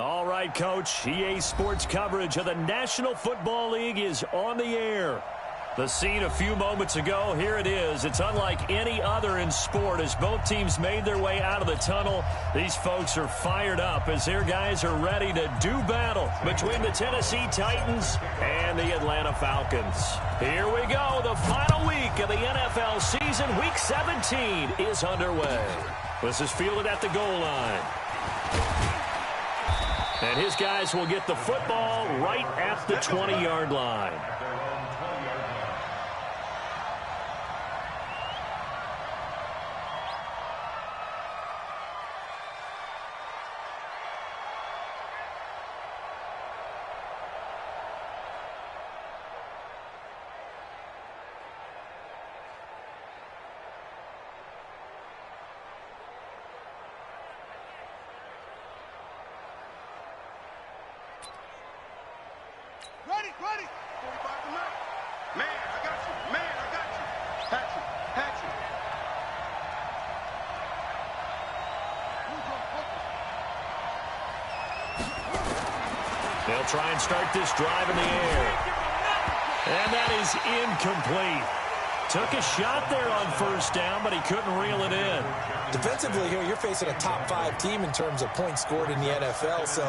All right, Coach. EA Sports coverage of the National Football League is on the air. The scene a few moments ago, here it is. It's unlike any other in sport as both teams made their way out of the tunnel. These folks are fired up as their guys are ready to do battle between the Tennessee Titans and the Atlanta Falcons. Here we go. The final week of the NFL season. Week 17 is underway. This is fielded at the goal line. And his guys will get the football right at the 20-yard line. Ready. 45 to man. Man, I got you. Man, I got you. Hatchet. They'll try and start this drive in the air. And that is incomplete. Took a shot there on first down, but he couldn't reel it in. Defensively here, you're facing a top 5 team in terms of points scored in the NFL. So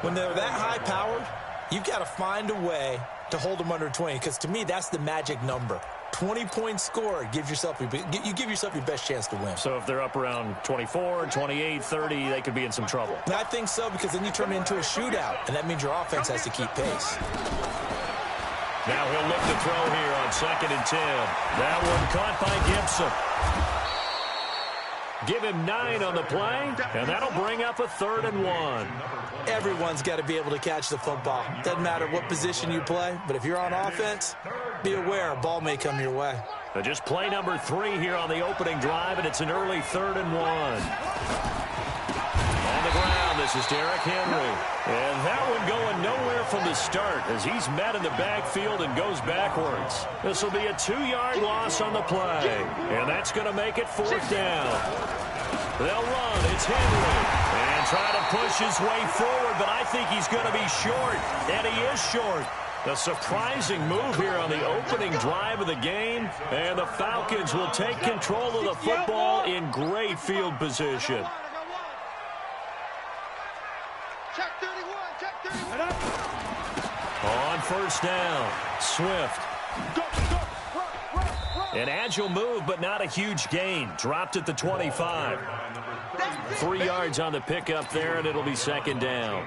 when they're that high-powered, you've got to find a way to hold them under 20, because to me, that's the magic number. 20 points scored, you give yourself your best chance to win. So if they're up around 24, 28, 30, they could be in some trouble. I think so, because then you turn it into a shootout, and that means your offense has to keep pace. Now he'll look to throw here on 2nd and 10. That one caught by Gibson. Give him 9 on the play, and that'll bring up a 3rd and 1. Everyone's got to be able to catch the football. Doesn't matter what position you play, but if you're on offense, be aware a ball may come your way. So just play number 3 here on the opening drive, and it's an early 3rd and 1. On the ground, this is Derrick Henry. And that one going nowhere from the start as he's met in the backfield and goes backwards. This will be a 2-yard loss on the play, and that's going to make it 4th down. They'll run. It's Henry. And try to push his way forward, but I think he's going to be short, and he is short. A surprising move here on the opening drive of the game, and the Falcons will take control of the football in great field position. On first down, Swift. An agile move, but not a huge gain. Dropped at the 25. 3 yards on the pickup there, and it'll be 2nd down.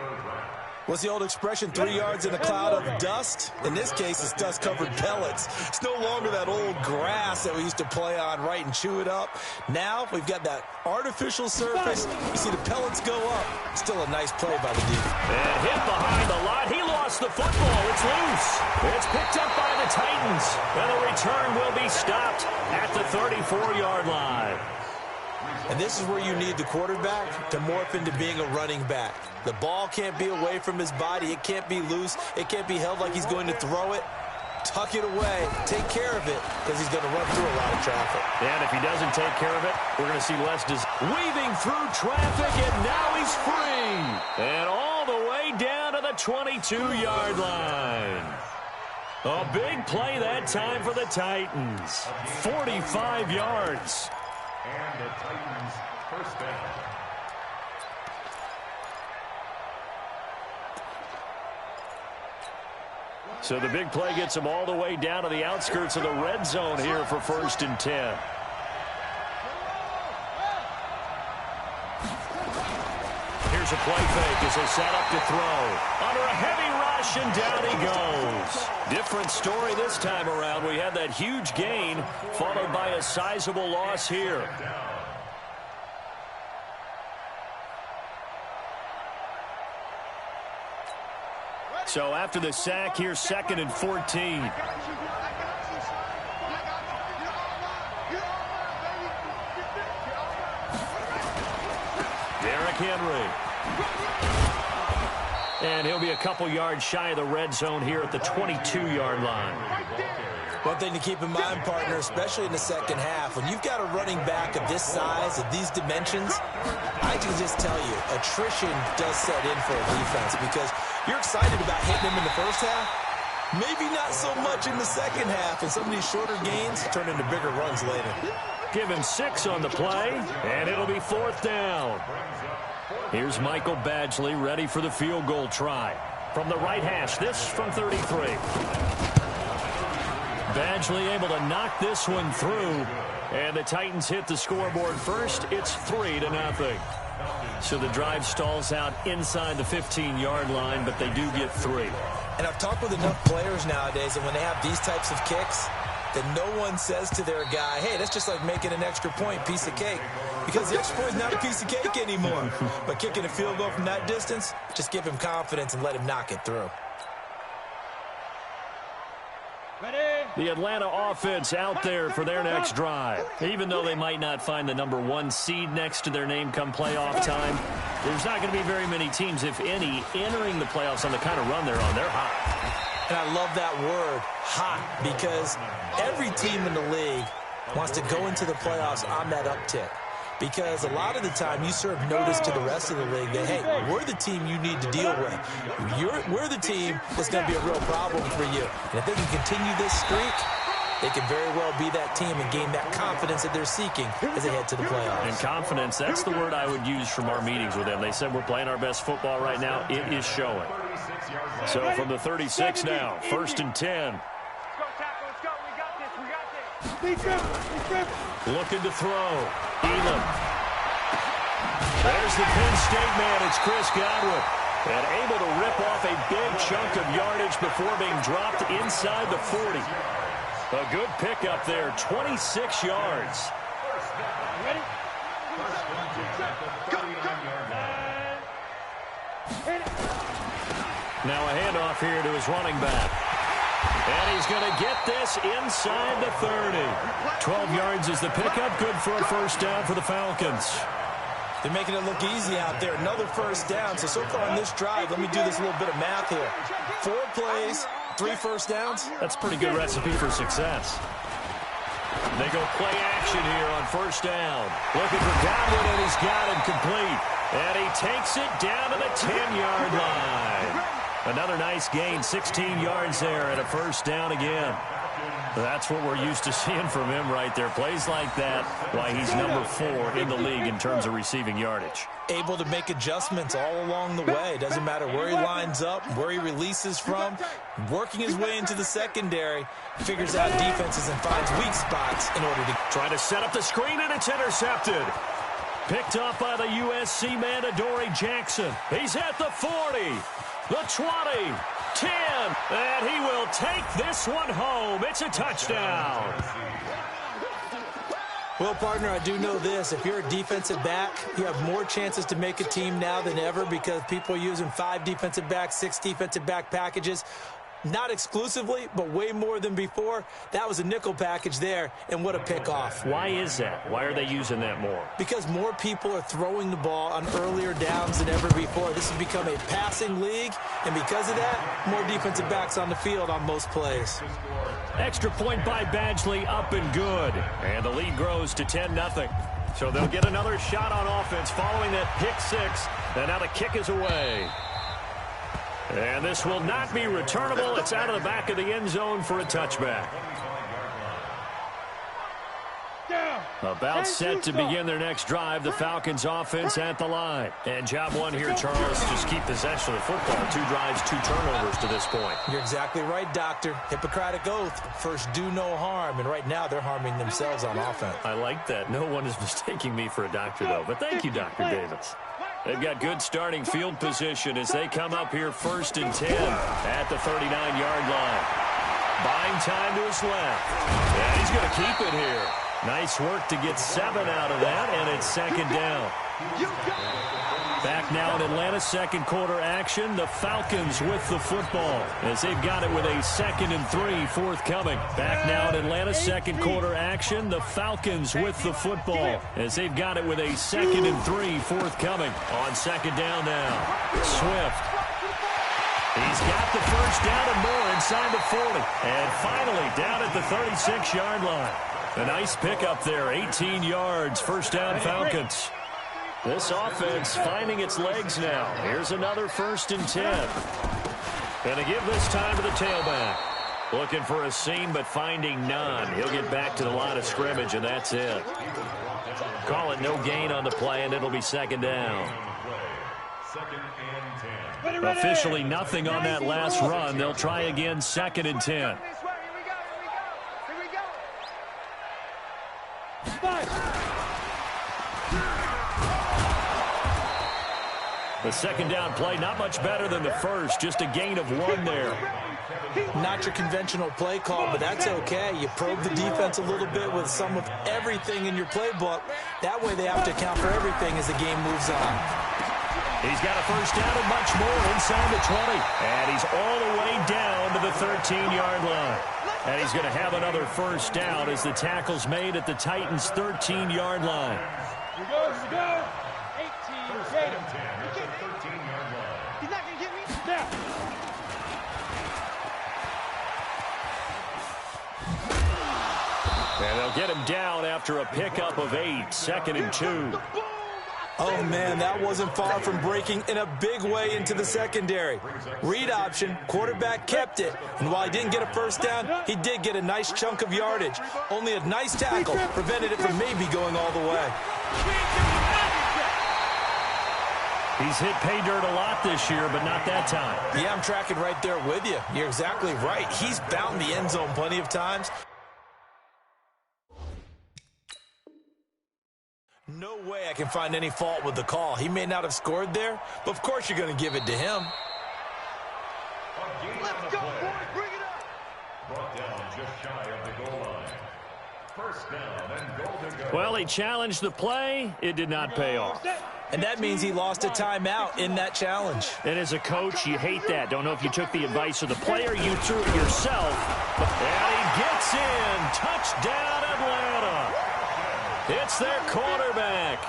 What's the old expression, 3 yards in a cloud of dust? In this case, it's dust-covered pellets. It's no longer that old grass that we used to play on, right, and chew it up. Now we've got that artificial surface. You see the pellets go up. Still a nice play by the defense. And hit behind the line. He lost the football. It's loose. It's picked up by the Titans. And the return will be stopped at the 34-yard line. And this is where you need the quarterback to morph into being a running back. The ball can't be away from his body. It can't be loose. It can't be held like he's going to throw it. Tuck it away. Take care of it, because he's going to run through a lot of traffic. And if he doesn't take care of it, we're going to see less weaving through traffic, and now he's free. And all the way down to the 22-yard line. A big play that time for the Titans. 45 yards. And the Titans first down. So the big play gets them all the way down to the outskirts of the red zone here for 1st and 10. Here's a play fake as they set up to throw. Under a heavy rush, and down he goes. Different story this time around. We had that huge gain followed by a sizable loss here. So after the sack, here's 2nd and 14. Derrick Henry. And he'll be a couple yards shy of the red zone here at the 22-yard line. One thing to keep in mind, partner, especially in the second half, when you've got a running back of this size, of these dimensions, I can just tell you, attrition does set in for a defense because you're excited about hitting him in the first half. Maybe not so much in the second half, and some of these shorter gains turn into bigger runs later. Give him 6 on the play, and it'll be 4th down. Here's Michael Badgley ready for the field goal try. From the right hash, this from 33. Badgley able to knock this one through, and the Titans hit the scoreboard first. It's 3-0. So the drive stalls out inside the 15-yard line, but they do get 3. And I've talked with enough players nowadays, and when they have these types of kicks, that no one says to their guy, hey, that's just like making an extra point, piece of cake. Because the extra point is not a piece of cake anymore. But kicking a field goal from that distance, just give him confidence and let him knock it through. The Atlanta offense out there for their next drive. Even though they might not find the number 1 seed next to their name come playoff time, there's not going to be very many teams, if any, entering the playoffs on the kind of run they're on. They're hot. And I love that word, hot, because every team in the league wants to go into the playoffs on that uptick. Because a lot of the time you serve notice to the rest of the league that, hey, we're the team you need to deal with. We're the team that's going to be a real problem for you. And if they can continue this streak, they can very well be that team and gain that confidence that they're seeking as they head to the playoffs. And confidence, that's the word I would use from our meetings with them. They said we're playing our best football right now. It is showing. So from the 36 now, 1st and 10. Looking to throw. Elam. There's the Penn State man. It's Chris Godwin. And able to rip off a big chunk of yardage before being dropped inside the 40. A good pickup there, 26 yards. Ready? Now a handoff here to his running back. And he's going to get this inside the 30. 12 yards is the pickup. Good for a 1st down for the Falcons. They're making it look easy out there. Another 1st down. So far on this drive, let me do this little bit of math here. 4 plays, 3 1st downs. That's a pretty good recipe for success. They go play action here on 1st down. Looking for Godwin, and he's got him complete. And he takes it down to the 10-yard line. Another nice gain, 16 yards there, and a 1st down again. That's what we're used to seeing from him right there. Plays like that, why he's number 4 in the league in terms of receiving yardage. Able to make adjustments all along the way. Doesn't matter where he lines up, where he releases from. Working his way into the secondary, figures out defenses and finds weak spots in order to try to set up the screen, and it's intercepted. Picked up by the USC man, Adoree Jackson. He's at the 40. The 20, 10, and he will take this one home. It's a touchdown. Well, partner, I do know this. If you're a defensive back, you have more chances to make a team now than ever because people are using 5 defensive backs, 6 defensive back packages. Not exclusively, but way more than before. That was a nickel package there, and what a pickoff. Why is that? Why are they using that more? Because more people are throwing the ball on earlier downs than ever before. This has become a passing league, and because of that, more defensive backs on the field on most plays. Extra point by Badgley, up and good. And the lead grows to 10-0. So they'll get another shot on offense following that pick 6, and now the kick is away. And this will not be returnable. It's out of the back of the end zone for a touchback. About set to begin their next drive. The Falcons offense at the line. And job 1 here, Charles, just keep possession of the football. 2 drives, 2 turnovers to this point. You're exactly right, Doctor. Hippocratic oath. First, do no harm. And right now, they're harming themselves on offense. I like that. No one is mistaking me for a doctor, though. But thank you, Dr. Davis. They've got good starting field position as they come up here 1st and 10 at the 39-yard line. Buying time to his left. And he's going to keep it here. Nice work to get 7 out of that, and it's 2nd down. Back now in Atlanta, 2nd quarter action. The Falcons with the football as they've got it with a 2nd and 3 forthcoming. Back now in Atlanta, 2nd quarter action. The Falcons with the football as they've got it with a 2nd and 3 forthcoming. On 2nd down now, Swift. He's got the first down and more inside the 40. And finally down at the 36-yard line. A nice pickup there, 18 yards, first down Falcons. This offense finding its legs now. Here's another 1st and 10. Going to give this time to the tailback. Looking for a seam, but finding none. He'll get back to the line of scrimmage, and that's it. Call it no gain on the play, and it'll be 2nd down. Officially nothing on that last run. They'll try again, 2nd and 10. The 2nd down play, not much better than the first. Just a gain of 1 there. Not your conventional play call, but that's okay. You probe the defense a little bit with some of everything in your playbook. That way they have to account for everything as the game moves on. He's got a first down and much more inside the 20. And he's all the way down to the 13-yard line. And he's going to have another first down as the tackle's made at the Titans' 13-yard line. Here we go. 18, get him. He's not going to get me. Now. And they'll get him down after a pickup of 8, 2nd and 2. Oh, man, that wasn't far from breaking in a big way into the secondary. Read option, quarterback kept it. And while he didn't get a first down, he did get a nice chunk of yardage. Only a nice tackle prevented it from maybe going all the way. He's hit pay dirt a lot this year, but not that time. Yeah, I'm tracking right there with you. You're exactly right. He's found the end zone plenty of times. No way I can find any fault with the call. He may not have scored there, but of course you're going to give it to him. Let's go, boys. Bring it up. Brought down just shy of the goal line. First down and goal to go. Well, he challenged the play. It did not pay off. And that means he lost a timeout in that challenge. And as a coach, you hate that. Don't know if you took the advice of the player, you threw it yourself. And he gets in. Touchdown, Atlanta. It's their quarterback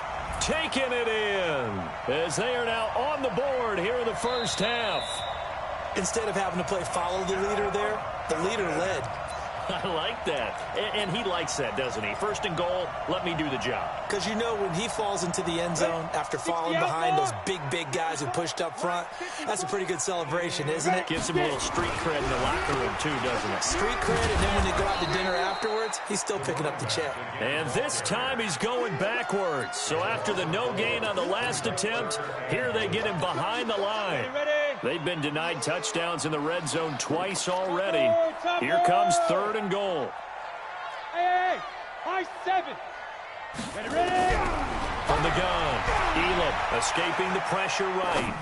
taking it in as they are now on the board here in the first half. Instead of having to play follow the leader there, the leader led. I like that. And he likes that, doesn't he? 1st and goal, let me do the job. Because you know when he falls into the end zone after falling behind those big guys who pushed up front, that's a pretty good celebration, isn't it? Gives him a little street cred in the locker room, too, doesn't it? Street cred, and then when they go out to dinner afterwards, he's still picking up the check. And this time he's going backwards. So after the no gain on the last attempt, here they get him behind the line. They've been denied touchdowns in the red zone twice already. Here comes 3rd and goal. Hey, high 7. Ready. From the gun, Elam escaping the pressure right.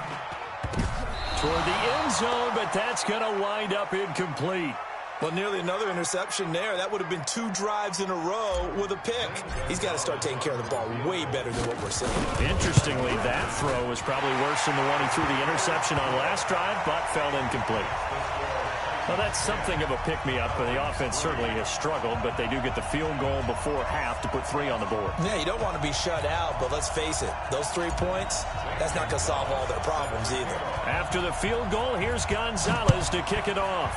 Toward the end zone, but that's going to wind up incomplete. Well, nearly another interception there. That would have been 2 drives in a row with a pick. He's got to start taking care of the ball way better than what we're seeing. Interestingly, that throw was probably worse than the one he threw the interception on last drive, but fell incomplete. Well, that's something of a pick-me-up. The offense certainly has struggled, but they do get the field goal before half to put 3 on the board. Yeah, you don't want to be shut out, but let's face it, those 3 points, that's not going to solve all their problems either. After the field goal, here's Gonzalez to kick it off.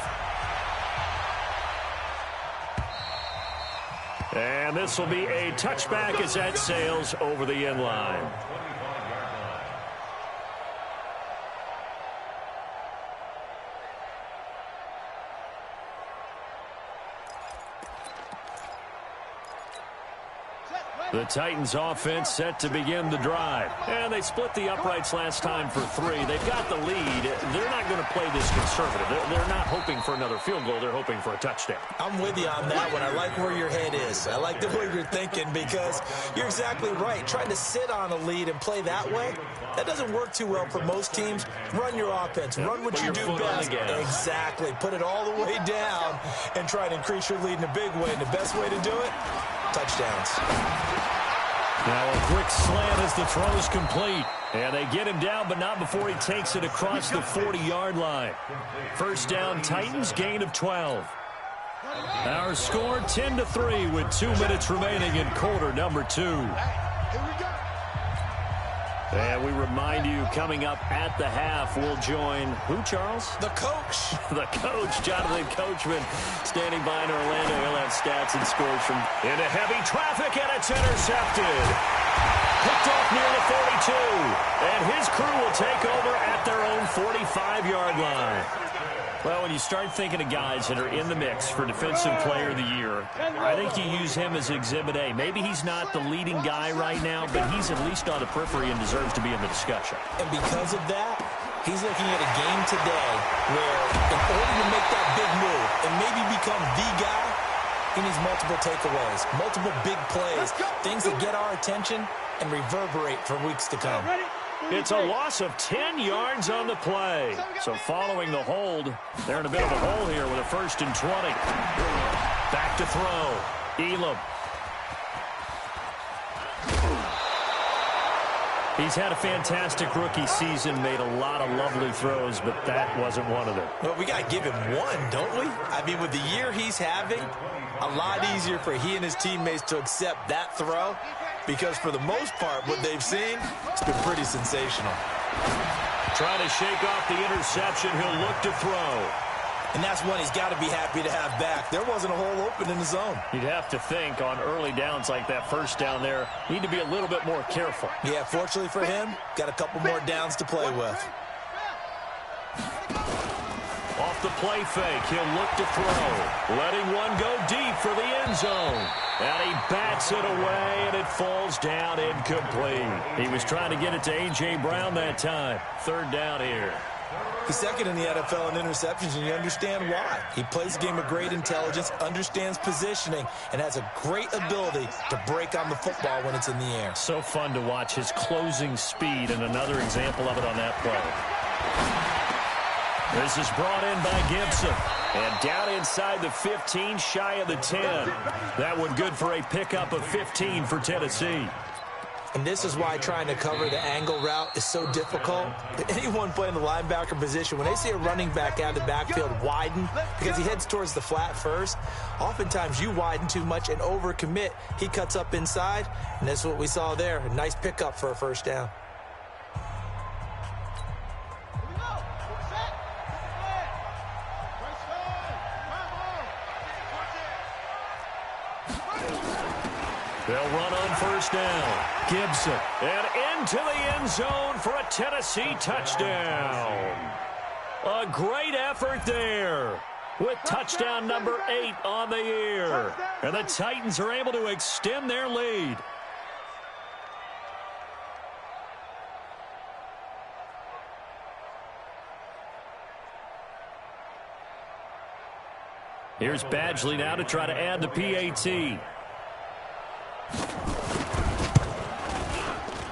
And this will be a touchback as that sails over the end line. The Titans offense set to begin the drive. And they split the uprights last time for 3. They've got the lead. They're not going to play this conservative. They're not hoping for another field goal. They're hoping for a touchdown. I'm with you on that one. I like where your head is. I like the way you're thinking because you're exactly right. Trying to sit on a lead and play that way, that doesn't work too well for most teams. Run your offense. Run what you do best. Exactly. Put it all the way down and try to increase your lead in a big way. And the best way to do it, touchdowns. Now a quick slant as the throw is complete. And they get him down, but not before he takes it across the 40-yard line. First down, Titans, gain of 12. Our score 10-3 with 2 minutes remaining in quarter number 2. Here we go. And we remind you, coming up at the half, we'll join who, Charles? The coach. The coach, Jonathan Coachman, standing by in Orlando. He'll have stats and scores from into heavy traffic, and it's intercepted. Picked off near the 42. And his crew will take over at their own 45-yard line. Well, when you start thinking of guys that are in the mix for Defensive Player of the Year, I think you use him as Exhibit A. Maybe he's not the leading guy right now, but he's at least on the periphery and deserves to be in the discussion. And because of that, he's looking at a game today where in order to make that big move and maybe become the guy, he needs multiple takeaways, multiple big plays, things that get our attention and reverberate for weeks to come. It's a loss of 10 yards on the play. So following the hold, they're in a bit of a hole here with a 1st and 20. Back to throw. Elam. He's had a fantastic rookie season, made a lot of lovely throws, but that wasn't one of them. Well, we got to give him one, don't we? I mean, with the year he's having, a lot easier for he and his teammates to accept that throw, because for the most part, what they've seen, it's been pretty sensational. Trying to shake off the interception, he'll look to throw. And that's one he's got to be happy to have back. There wasn't a hole open in the zone. You'd have to think on early downs like that first down there, need to be a little bit more careful. Yeah, fortunately for him, got a couple more downs to play with. Off the play fake, he'll look to throw. Letting one go deep for the end zone. And he bats it away, and it falls down incomplete. He was trying to get it to A.J. Brown that time. 3rd down here. He's second in the NFL in interceptions, and you understand why. He plays a game of great intelligence, understands positioning, and has a great ability to break on the football when it's in the air. So fun to watch his closing speed, and another example of it on that play. This is brought in by Gibson. And down inside the 15, shy of the 10. That one good for a pickup of 15 for Tennessee. And this is why trying to cover the angle route is so difficult. Anyone playing the linebacker position, when they see a running back out of the backfield widen because he heads towards the flat first, oftentimes you widen too much and overcommit. He cuts up inside, and that's what we saw there. A nice pickup for a 1st down. They'll run on 1st down. Gibson. And into the end zone for a Tennessee touchdown. A great effort there with touchdown number 8 on the year. And the Titans are able to extend their lead. Here's Badgley now to try to add the PAT.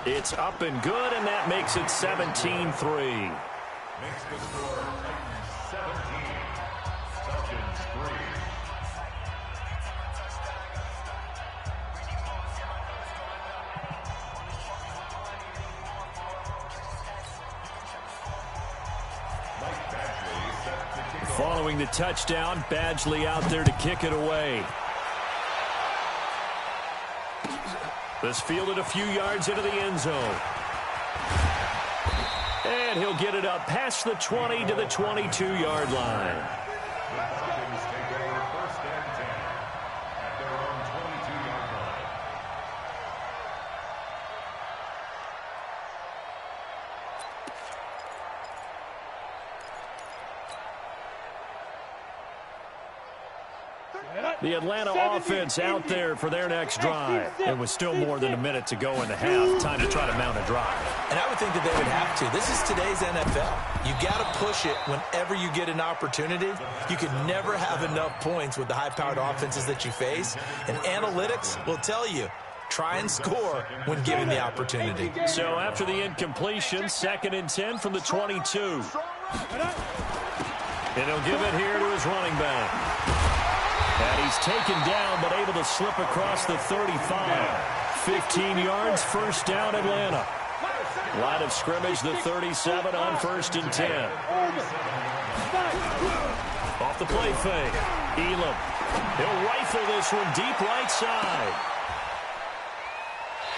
It's up and good, and that makes it 17-3. Makes the score 17. Touchins 3. Following the touchdown, Badgley out there to kick it away. This fielded a few yards into the end zone. And he'll get it up past the 20 to the 22-yard line. Falcons take over 1st and 10 at their own 22-yard line. The Atlanta offense out there for their next drive. It was still more than a minute to go in the half. Time to try to mount a drive. And I would think that they would have to. This is today's NFL. You got to push it whenever you get an opportunity. You can never have enough points with the high-powered offenses that you face. And analytics will tell you, try and score when given the opportunity. So after the incompletion, 2nd and 10 from the 22. And he'll give it here to his running back. And he's taken down, but able to slip across the 35. 15 yards, 1st down, Atlanta. Line of scrimmage, the 37 on 1st and 10. Off the play fake. Elam. He'll rifle this one deep right side.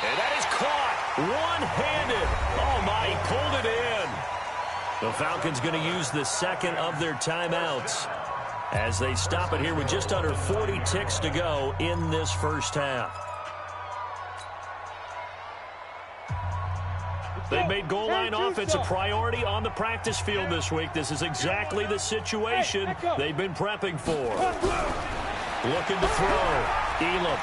And that is caught one-handed he pulled it in. The Falcons going to use the second of their timeouts as they stop it here with just under 40 ticks to go in this first half. They've made goal line offense a priority on the practice field this week. This is exactly the situation they've been prepping for. Looking to throw. Elam.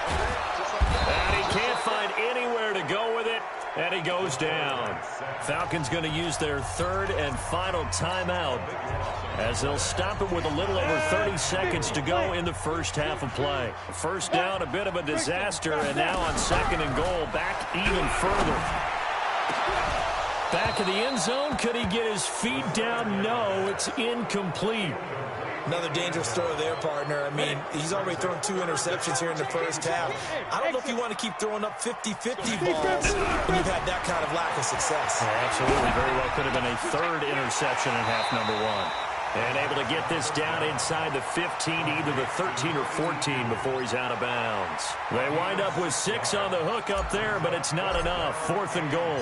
And he can't find anywhere to go with it. And he goes down. Falcons going to use their third and final timeout as they'll stop it with a little over 30 seconds to go in the first half of play. First down, a bit of a disaster, and now on second and goal, back even further. Back of the end zone. Could he get his feet down? No, it's incomplete. Another dangerous throw there, partner. I mean, he's already thrown 2 interceptions here in the first half. I don't know if you want to keep throwing up 50-50 balls when you've had that kind of lack of success. Yeah, absolutely. Very well could have been a third interception in half number 1. And able to get this down inside the 15, either the 13 or 14 before he's out of bounds. They wind up with 6 on the hook up there, but it's not enough. Fourth and goal.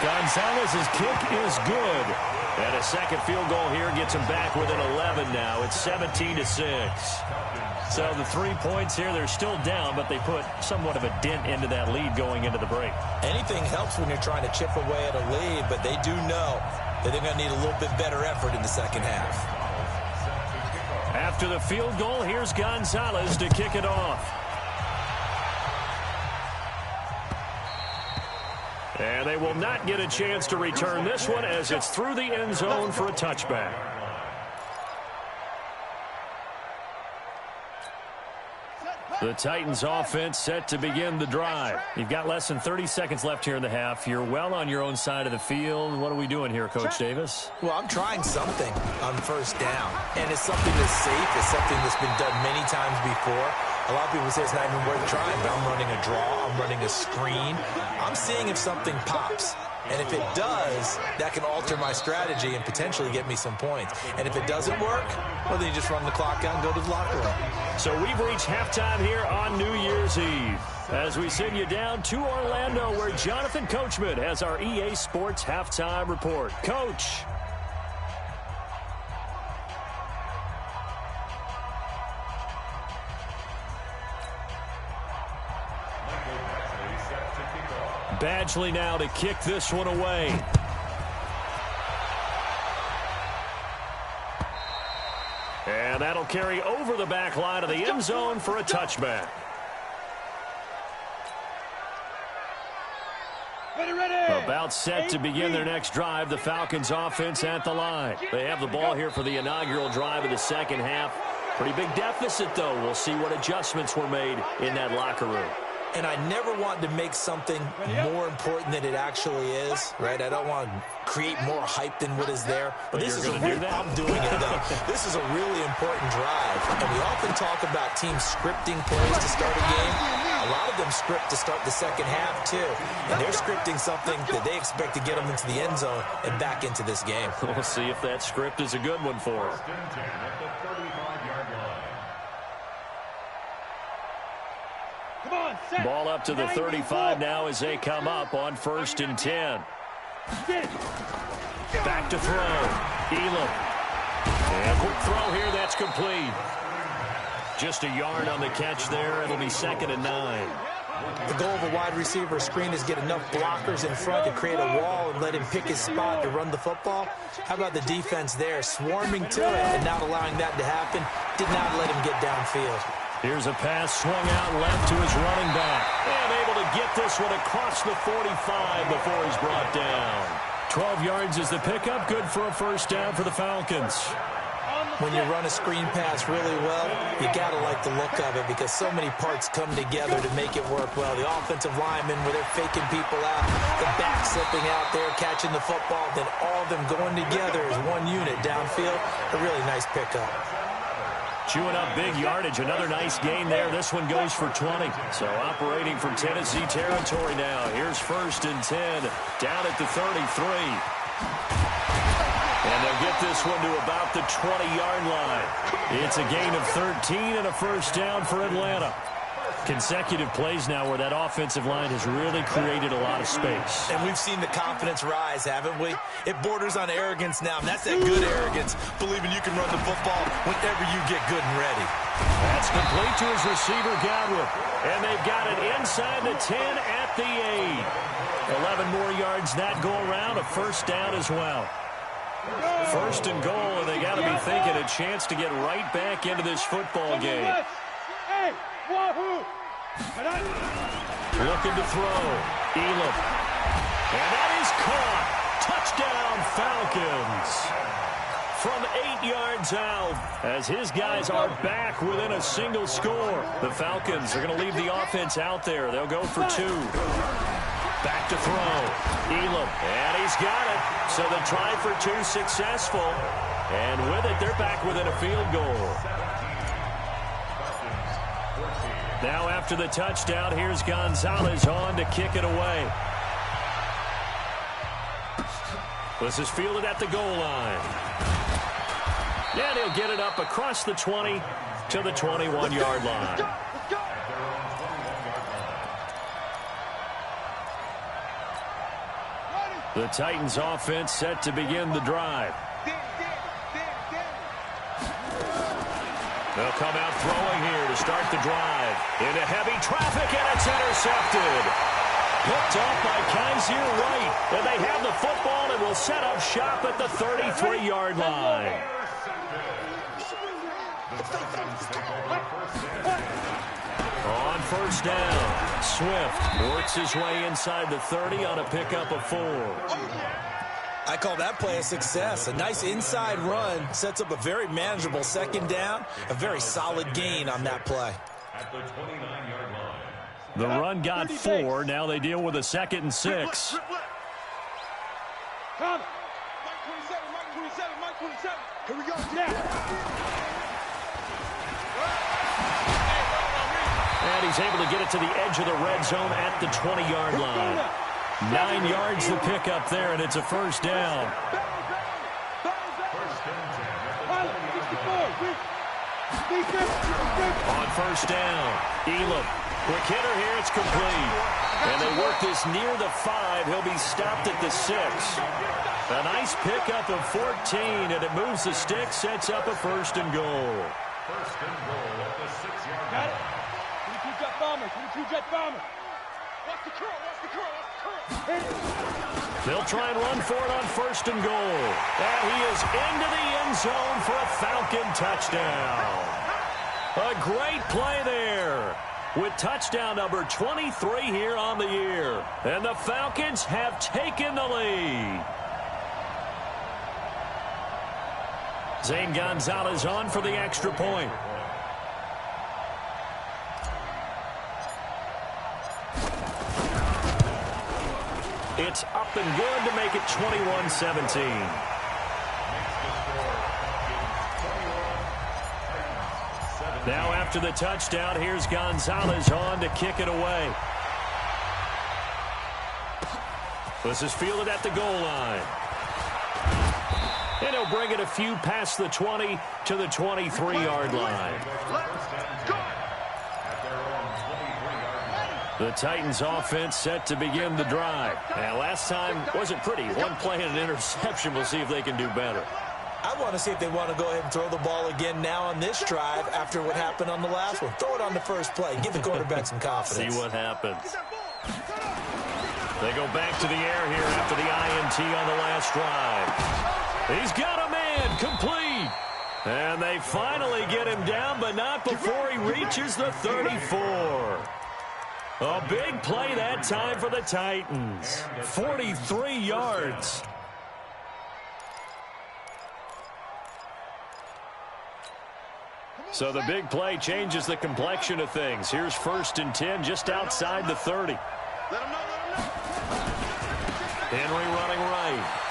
Gonzalez's kick is good. And a second field goal here gets him back within 11 now. It's 17-6. So the 3 points here, they're still down, but they put somewhat of a dent into that lead going into the break. Anything helps when you're trying to chip away at a lead, but they do know that they're going to need a little bit better effort in the second half. After the field goal, here's Gonzalez to kick it off. And they will not get a chance to return this one as it's through the end zone for a touchback. The Titans offense set to begin the drive. You've got less than 30 seconds left here in the half. You're well on your own side of the field. What are we doing here, Coach Davis? Well, I'm trying something on first down, and it's something that's safe. It's something that's been done many times before. A lot of people say it's not even worth trying, but I'm running a draw. I'm running a screen. I'm seeing if something pops. And if it does, that can alter my strategy and potentially get me some points. And if it doesn't work, well, then you just run the clock out and go to the locker room. So we've reached halftime here on New Year's Eve as we send you down to Orlando where Jonathan Coachman has our EA Sports halftime report. Coach. Badgley now to kick this one away. And that'll carry over the back line of the end zone for a touchback. About set to begin their next drive, the Falcons offense at the line. They have the ball here for the inaugural drive of the second half. Pretty big deficit, though. We'll see what adjustments were made in that locker room. And I never want to make something more important than it actually is, right? I don't want to create more hype than what is there. But this is I'm doing it, though. This is a really important drive. And we often talk about teams scripting plays to start a game. A lot of them script to start the second half, too. And they're scripting something that they expect to get them into the end zone and back into this game. We'll see if that script is a good one for them. Ball up to the 35 now as they come up on 1st and 10. Back to throw. Elam. And quick throw here. That's complete. Just a yard on the catch there. It'll be 2nd and 9. The goal of a wide receiver screen is get enough blockers in front to create a wall and let him pick his spot to run the football. How about the defense there? Swarming to it and not allowing that to happen. Did not let him get downfield. Here's a pass swung out left to his running back. And able to get this one across the 45 before he's brought down. 12 yards is the pickup. Good for a first down for the Falcons. When you run a screen pass really well, you got to like the look of it because so many parts come together to make it work well. The offensive linemen, where they're faking people out, the back slipping out there, catching the football, then all of them going together as one unit downfield. A really nice pickup. Chewing up big yardage. Another nice gain there. This one goes for 20. So operating from Tennessee territory now. Here's 1st and 10. Down at the 33. And they'll get this one to about the 20-yard line. It's a gain of 13 and a first down for Atlanta. Consecutive plays now where that offensive line has really created a lot of space. And we've seen the confidence rise, haven't we? It borders on arrogance now, and that's that good arrogance, believing you can run the football whenever you get good and ready. That's complete to his receiver, Godwin. And they've got it inside the 10 at the 8. 11 more yards that go around, a first down as well. First and goal, and they got to be thinking a chance to get right back into this football game. Looking to throw. Elam. And that is caught. Touchdown, Falcons. From 8 yards out, as his guys are back within a single score. The Falcons are going to leave the offense out there. They'll go for 2. Back to throw. Elam. And he's got it. So the try for 2 successful. And with it, they're back within a field goal. Now after the touchdown, here's Gonzalez on to kick it away. This is fielded at the goal line. And he'll get it up across the 20 to the 21-yard line. The Titans offense set to begin the drive. They'll come out throwing here to start the drive. Into heavy traffic, and it's intercepted. Picked off by Kaiser White. And they have the football and will set up shop at the 33-yard line. On first down, Swift works his way inside the 30 on a pickup of 4. I call that play a success. A nice inside run sets up a very manageable second down. A very solid gain on that play. At the 29-yard line. The run got 4. Now they deal with a 2nd and 6. Mike 27. Here we go. And he's able to get it to the edge of the red zone at the 20-yard line. 9 yards to pick up there, and it's a first down. On first down, Elam. Quick hitter here, it's complete. And they work this near the 5. He'll be stopped at the 6. A nice pickup of 14, and it moves the stick, sets up a first and goal. First and goal at the 6-yard line. 22 jet bomber. Watch the curl. They'll try and run for it on first and goal. And he is into the end zone for a Falcon touchdown. A great play there with touchdown number 23 here on the year. And the Falcons have taken the lead. Zane Gonzalez on for the extra point. It's up and good to make it 21-17. Now after the touchdown, here's Gonzalez on to kick it away. This is fielded at the goal line. And he'll bring it a few past the 20 to the 23-yard line. The Titans offense set to begin the drive. Now, last time wasn't pretty. One play and an interception. We'll see if they can do better. I want to see if they want to go ahead and throw the ball again now on this drive after what happened on the last one. Throw it on the first play. Give the quarterback some confidence. See what happens. They go back to the air here after the INT on the last drive. He's got a man, complete. And they finally get him down, but not before he reaches the 34. A big play that time for the Titans. 43 yards. So the big play changes the complexion of things. Here's first and 10 just outside the 30. Henry running right.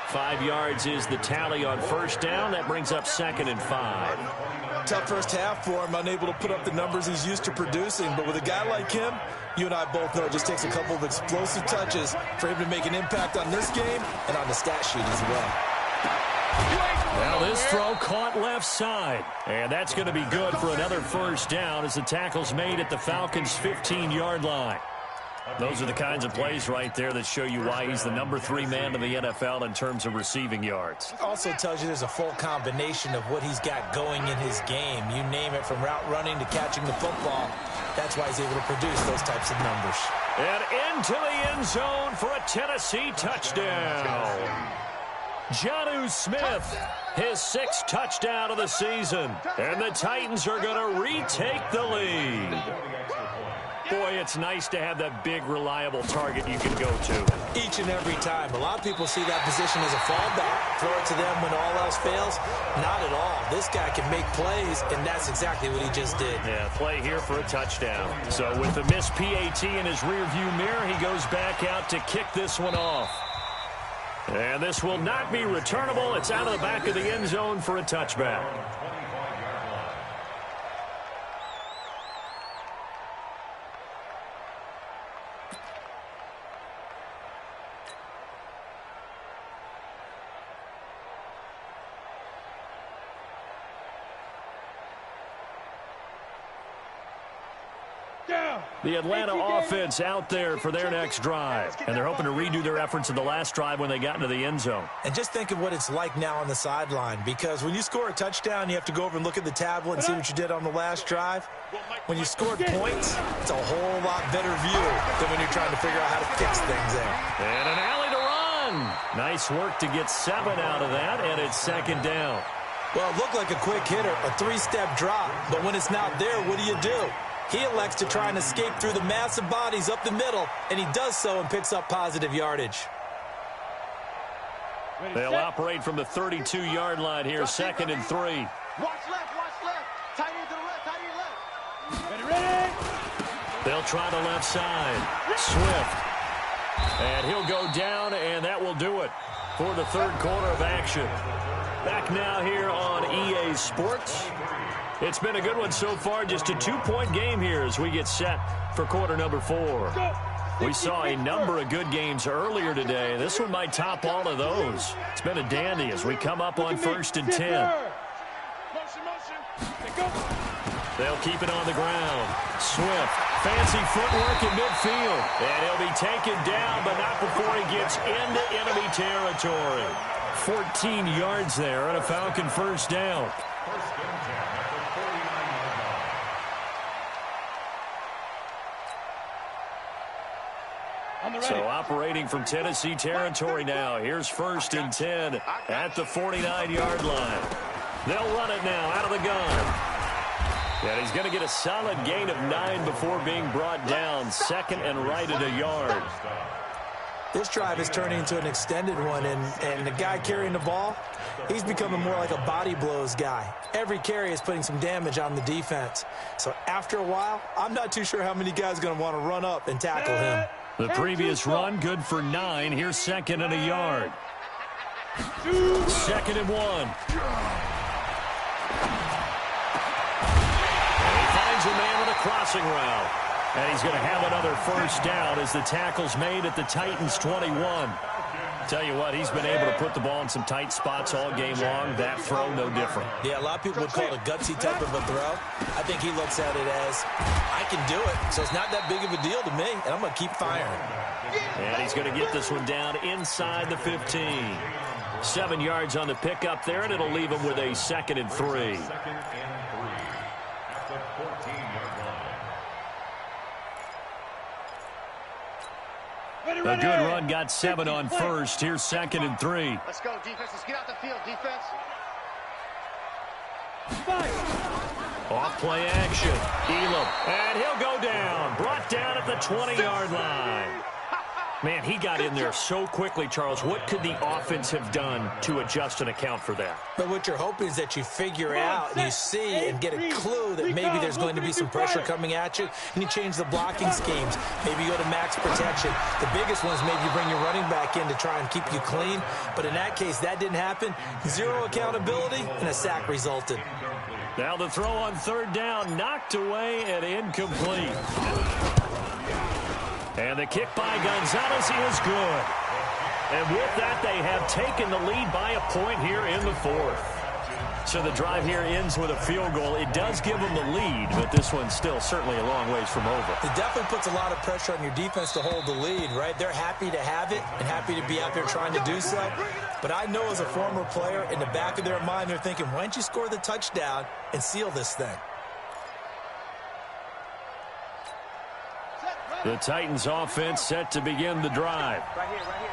5 yards is the tally on first down. That brings up 2nd and 5. Tough first half for him, unable to put up the numbers he's used to producing. But with a guy like him, you and I both know it just takes a couple of explosive touches for him to make an impact on this game and on the stat sheet as well. Now this throw caught left side. And that's going to be good for another first down as the tackle's made at the Falcons' 15-yard line. Those are the kinds of plays right there that show you why he's the number 3 man in the NFL in terms of receiving yards. Also tells you there's a full combination of what he's got going in his game. You name it, from route running to catching the football. That's why he's able to produce those types of numbers. And into the end zone for a Tennessee touchdown. Jonnu Smith, his 6th touchdown of the season. And the Titans are going to retake the lead. Boy, it's nice to have that big, reliable target you can go to. Each and every time. A lot of people see that position as a fallback. Throw it to them when all else fails. Not at all. This guy can make plays, and that's exactly what he just did. Yeah, play here for a touchdown. So with the missed PAT in his rearview mirror, he goes back out to kick this one off. And this will not be returnable. It's out of the back of the end zone for a touchback. The Atlanta offense out there for their next drive. And they're hoping to redo their efforts in the last drive when they got into the end zone. And just think of what it's like now on the sideline. Because when you score a touchdown, you have to go over and look at the tablet and see what you did on the last drive. When you scored points, it's a whole lot better view than when you're trying to figure out how to fix things there. And an alley to run. Nice work to get 7 out of that, and it's 2nd down. Well, it looked like a quick hitter, a 3-step drop. But when it's not there, what do? He elects to try and escape through the massive bodies up the middle, and he does so and picks up positive yardage. They'll operate from the 32-yard line here, 2nd and 3. Watch left, tight end to the left, tight end left. Ready. They'll try the left side. Swift. And he'll go down, and that will do it for the 3rd quarter of action. Back now here on EA Sports. It's been a good one so far, just a 2-point game here as we get set for quarter number 4. We saw a number of good games earlier today. This one might top all of those. It's been a dandy as we come up on 1st and 10. They'll keep it on the ground. Swift, fancy footwork in midfield. And he'll be taken down, but not before he gets into enemy territory. 14 yards there and a Falcon first down. So operating from Tennessee territory now. Here's 1st and 10 at the 49-yard line. They'll run it now out of the gun. And he's going to get a solid gain of 9 before being brought down. 2nd and right at a yard. This drive is turning into an extended one, and the guy carrying the ball, he's becoming more like a body blows guy. Every carry is putting some damage on the defense. So after a while, I'm not too sure how many guys are going to want to run up and tackle him. The previous run, good for 9. Here's 2nd and a yard. 2nd and 1. And he finds a man on a crossing route. And he's going to have another first down as the tackle's made at the Titans' 21. Tell you what, he's been able to put the ball in some tight spots all game long. That throw, no different. Yeah, a lot of people would call it a gutsy type of a throw. I think he looks at it as, I can do it, so it's not that big of a deal to me, and I'm going to keep firing. And he's going to get this one down inside the 15. 7 yards on the pickup there, and it'll leave him with a 2nd and 3. A good run, got 7 on first. Here's 2nd and 3. Let's go, defense. Let's get out the field, defense. Off play action. Elam. And he'll go down. Brought down at the 20-yard line. Man, he got in there so quickly, Charles. What could the offense have done to adjust and account for that? But what you're hoping is that you figure out and you see and get a clue that maybe there's going to be some pressure coming at you, and you change the blocking schemes. Maybe you go to max protection. The biggest one is maybe you bring your running back in to try and keep you clean. But in that case, that didn't happen. 0 accountability, and a sack resulted. Now the throw on 3rd down, knocked away and incomplete. And the kick by Gonzalez is good. And with that, they have taken the lead by a point here in the 4th. So the drive here ends with a field goal. It does give them the lead, but this one's still certainly a long ways from over. It definitely puts a lot of pressure on your defense to hold the lead, right? They're happy to have it and happy to be out there trying to do so. But I know as a former player, in the back of their mind, they're thinking, why don't you score the touchdown and seal this thing? The Titans offense set to begin the drive. Right here, right here.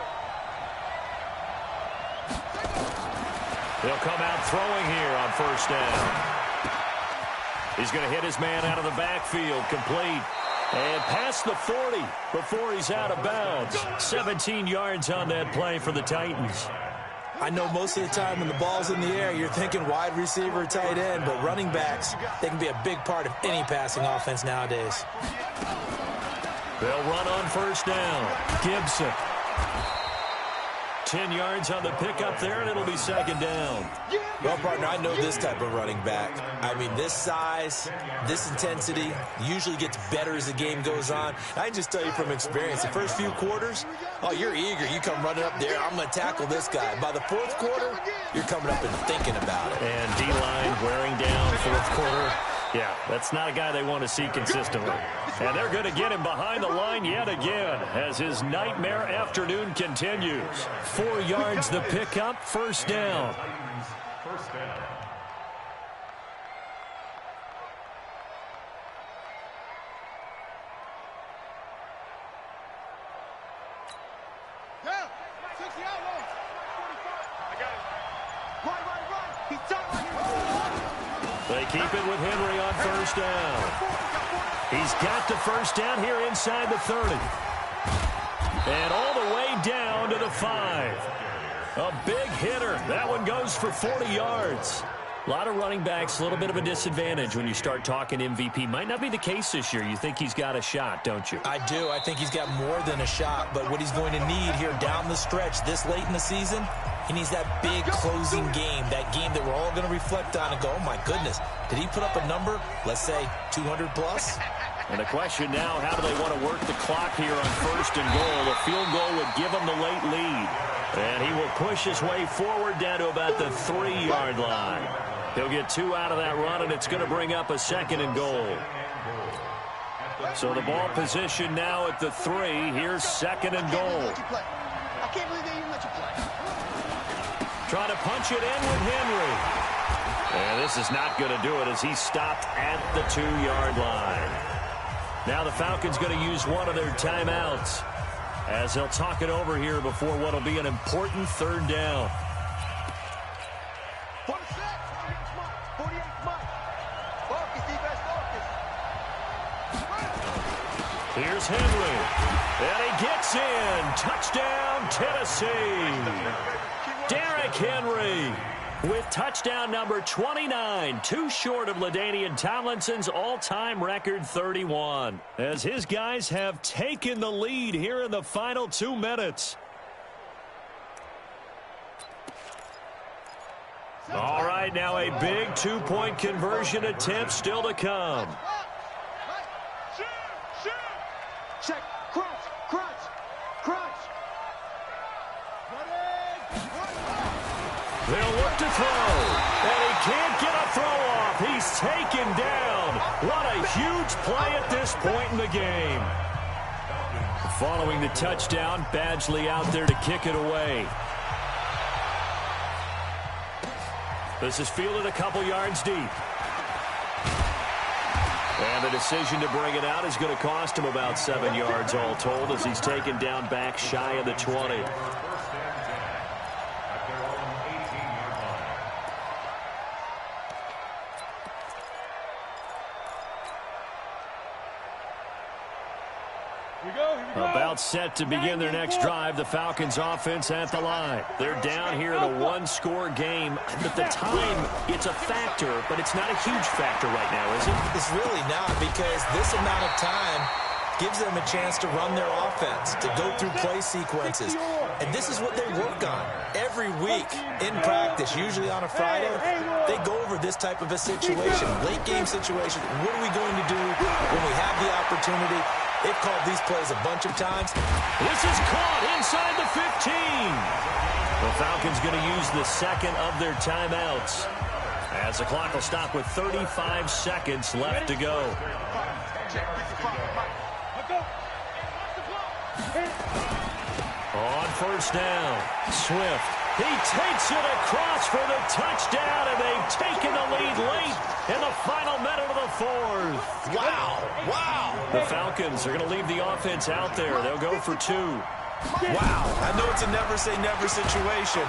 He'll come out throwing here on first down. He's going to hit his man out of the backfield, complete. And past the 40 before he's out of bounds. 17 yards on that play for the Titans. I know most of the time when the ball's in the air, you're thinking wide receiver, tight end, but running backs, they can be a big part of any passing offense nowadays. They'll run on first down. Gibson. 10 yards on the pickup there, and it'll be second down. Well, partner, I know this type of running back. I mean, this size, this intensity usually gets better as the game goes on. I can just tell you from experience, the first few quarters, oh, you're eager. You come running up there, I'm going to tackle this guy. By the fourth quarter, you're coming up and thinking about it. And D-line wearing down fourth quarter. Yeah, that's not a guy they want to see consistently. And they're going to get him behind the line yet again as his nightmare afternoon continues. 4 yards the pickup, first down. First down. Down. 60 out long. 45. I got it. Right. He's done right here. They keep it with Henry on first down. He's got the first down here inside the 30. And all the way down to the 5. A big hitter. That one goes for 40 yards. A lot of running backs, a little bit of a disadvantage when you start talking MVP. Might not be the case this year. You think he's got a shot, don't you? I do. I think he's got more than a shot. But what he's going to need here down the stretch this late in the season, he needs that big closing game, that game that we're all going to reflect on and go, oh, my goodness, did he put up a number, let's say, 200 plus? And the question now, how do they want to work the clock here on first and goal? A field goal would give them the late lead. And he will push his way forward down to about the 3-yard line. He'll get 2 out of that run, and it's going to bring up a second and goal. So the ball position now at the 3. Here's second and goal. I can't believe they even let you play. Trying to punch it in with Henry. And this is not going to do it as he's stopped at the 2-yard line. Now the Falcons going to use one of their timeouts as they'll talk it over here before what will be an important third down. 46. 48 Mike. Focus, defense, focus. Here's Henry. And he gets in. Touchdown, Tennessee. Derrick Henry with touchdown number 29, too short of LaDainian Tomlinson's all-time record 31, as his guys have taken the lead here in the final 2 minutes. All right, now a big 2-point conversion attempt still to come. Check. Crunch. They'll look to throw, and he can't get a throw off. He's taken down. What a huge play at this point in the game. Following the touchdown, Badgley out there to kick it away. This is fielded a couple yards deep. And the decision to bring it out is going to cost him about 7 yards all told as he's taken down back shy of the 20. About set to begin their next drive. The Falcons offense at the line. They're down here in a 1-score game. But the time, it's a factor, but it's not a huge factor right now, is it? It's really not, because this amount of time gives them a chance to run their offense, to go through play sequences. And this is what they work on every week in practice, usually on a Friday. They go over this type of a situation, late game situation. What are we going to do when we have the opportunity? They've called these plays a bunch of times. This is caught inside the 15. The Falcons going to use the second of their timeouts As the clock will stop with 35 seconds left to go. On first down, Swift. He takes it across for the touchdown, and they've taken the lead late in the final minute of the fourth. Wow. Wow. The Falcons are going to leave the offense out there. They'll go for 2. Wow. I know it's a never-say-never situation.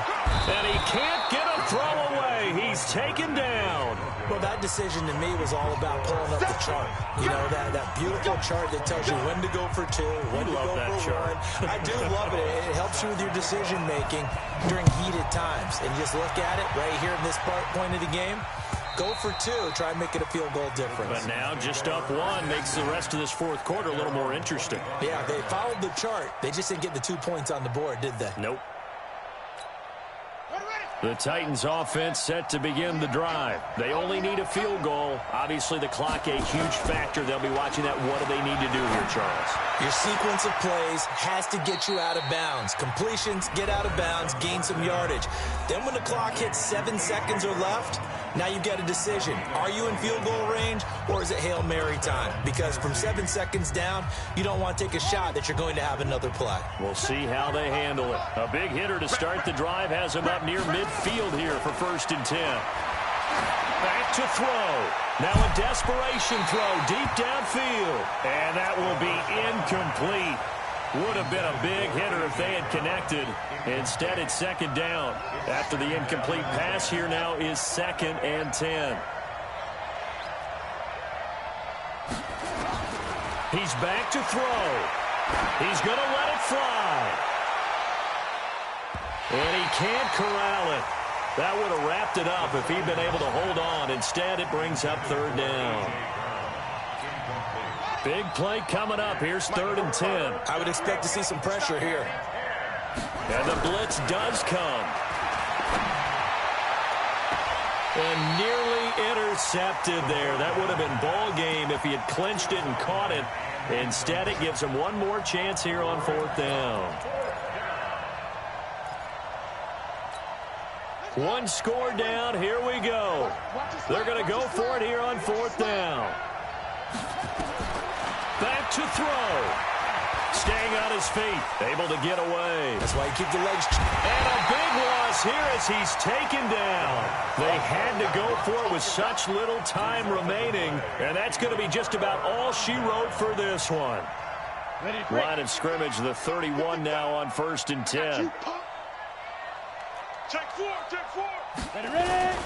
And he can't get a throw away. He's taken down. Well, that decision to me was all about pulling up the chart. You know, that beautiful chart that tells you when to go for 2, when to go for 1. I do love it. It helps you with your decision-making during heated times. And you just look at it right here in this point of the game. Go for 2. Try and make it a field goal difference. But now just up 1 makes the rest of this fourth quarter a little more interesting. Yeah, they followed the chart. They just didn't get the 2 points on the board, did they? Nope. The Titans offense set to begin the drive. They only need a field goal. Obviously, the clock a huge factor. They'll be watching that. What do they need to do here, Charles? Your sequence of plays has to get you out of bounds. Completions, get out of bounds, gain some yardage. Then when the clock hits 7 seconds or left, now you've got a decision. Are you in field goal range, or is it Hail Mary time? Because from 7 seconds down, you don't want to take a shot that you're going to have another play. We'll see how they handle it. A big hitter to start the drive has him up near midfield here for 1st and 10. Back to throw. Now a desperation throw deep downfield. And that will be incomplete. Would have been a big hitter if they had connected. Instead, it's 2nd down. After the incomplete pass, here now is 2nd and 10. He's back to throw. He's going to let it fly. And he can't corral it. That would have wrapped it up if he'd been able to hold on. Instead, it brings up 3rd down. Big play coming up. Here's 3rd and 10. I would expect to see some pressure here. And the blitz does come. And nearly intercepted there. That would have been ball game if he had clinched it and caught it. Instead, it gives him one more chance here on 4th down. One score down. Here we go. They're going to go for it here on 4th down. Back to throw. Staying on his feet. Able to get away. That's why you keep the legs. And a big loss here as he's taken down. They had to go for it with such little time remaining. And that's going to be just about all she wrote for this one. Line of scrimmage, the 31 now on 1st and 10. Take 4, take 4. Ready.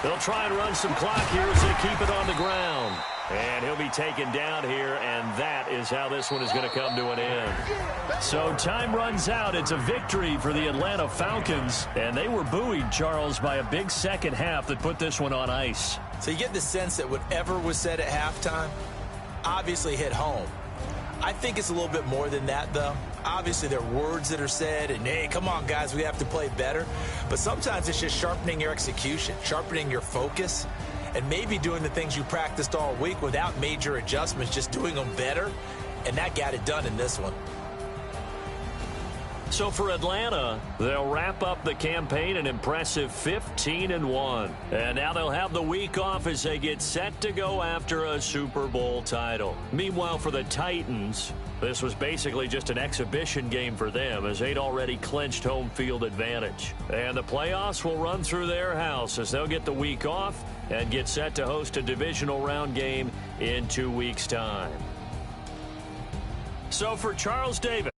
They'll try and run some clock here as they keep it on the ground. And he'll be taken down here, and that is how this one is going to come to an end. So time runs out. It's a victory for the Atlanta Falcons, and they were buoyed, Charles, by a big second half that put this one on ice. So you get the sense that whatever was said at halftime obviously hit home. I think it's a little bit more than that, though. Obviously, there are words that are said, and, hey, come on, guys, we have to play better. But sometimes it's just sharpening your execution, sharpening your focus, and maybe doing the things you practiced all week without major adjustments, just doing them better, and that got it done in this one. So for Atlanta, they'll wrap up the campaign an impressive 15-1. And now they'll have the week off as they get set to go after a Super Bowl title. Meanwhile, for the Titans, this was basically just an exhibition game for them as they'd already clinched home field advantage. And the playoffs will run through their house as they'll get the week off and get set to host a divisional round game in 2 weeks' time. So for Charles Davis.